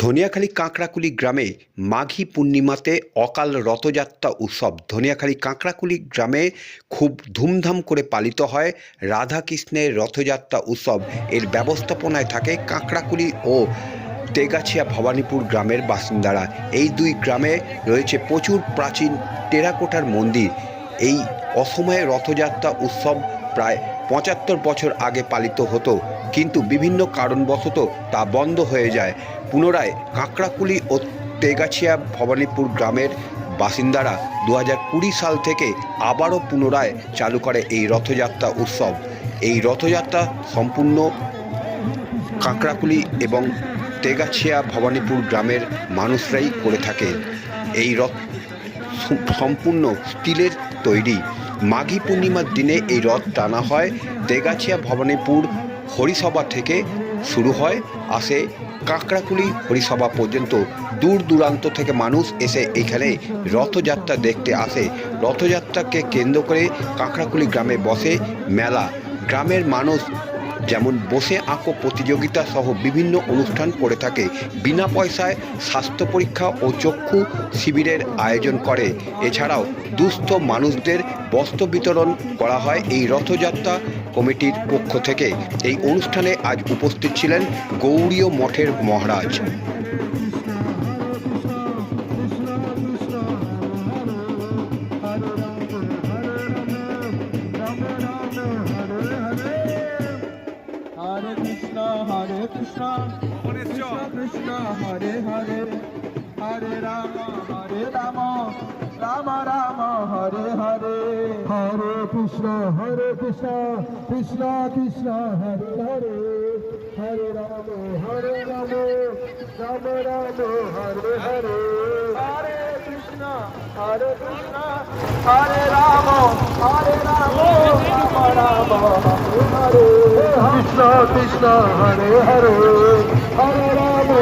ধনিয়াখালী কাঁকড়াকুলি গ্রামে মাঘী পূর্ণিমাতে অকাল রথযাত্রা উৎসব। ধনিয়াখালী কাঁকড়াকুলি গ্রামে খুব ধুমধাম করে পালিত হয় রাধাকৃষ্ণের রথযাত্রা উৎসব। এর ব্যবস্থাপনায় থাকে কাঁকড়াকুলি ও তেগাছিয়া ভবানীপুর গ্রামের বাসিন্দারা। এই দুই গ্রামে রয়েছে প্রচুর প্রাচীন টেরাকোটার মন্দির। এই অসময়ে রথযাত্রা উৎসব প্রায় ৭৫ বছর আগে পালিত হতো, কিন্তু বিভিন্ন কারণবশত তা বন্ধ হয়ে যায়। পুনরায় কাঁকড়াকুলি ও তেগাছিয়া ভবানীপুর গ্রামের বাসিন্দারা ২০২০ সাল থেকে আবারও পুনরায় চালু করে এই রথযাত্রা উৎসব। এই রথযাত্রা সম্পূর্ণ কাঁকড়াকুলি এবং তেগাছিয়া ভবানীপুর গ্রামের মানুষরাই করে থাকে। এই রথ সম্পূর্ণ স্টিলের তৈরি। মাঘী পূর্ণিমার দিনে এই রথ টানা হয়। তেগাছিয়া ভবানীপুর হরিসভা থেকে শুরু হয়, আসে কাঁকড়াকুলি হরিসভা পর্যন্ত। দূর দূরান্ত থেকে মানুষ এসে এখানে রথযাত্রা দেখতে আসে। রথযাত্রাকে কেন্দ্র করে কাঁকড়াকুলি গ্রামে বসে মেলা। গ্রামের মানুষ যেমন বসে আঁকো প্রতিযোগিতা সহ বিভিন্ন অনুষ্ঠান করে থাকে। বিনা পয়সায় স্বাস্থ্য পরীক্ষা ও চক্ষু শিবিরের আয়োজন করে। এছাড়াও দুস্থ মানুষদের বস্ত্র বিতরণ করা হয় এই রথযাত্রা কমিটির পক্ষ থেকে। এই অনুষ্ঠানে আজ উপস্থিত ছিলেন গৌড়ীয় মঠের মহারাজ। Hare Krishna, Krishna Krishna, Hare Hare, Hare Rama, Rama Rama, Hare Hare. Hare Krishna, Krishna Krishna, Hare Hare, Hare Rama, Rama Rama, Hare Hare. Hare Krishna, Hare Rama, Rama Rama, Hare Hare. Krishna Krishna, Hare Hare, Hare Rama,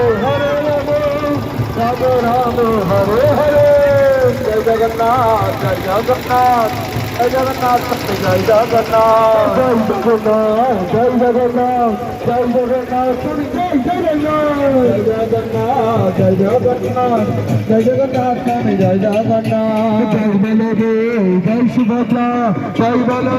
Rama Rama, Hare Hare. Jai Jagannath, Jai Jagannath, Jai Jagannath, Jai Jagannath, Jai Jagannath, Jai Jagannath, Jai Jagannath, Jai Jagannath, Jai Jagannath, Jai Jagannath, Jai Jagannath, Jai Jagannath, Jai Subhadra, Jai Bala.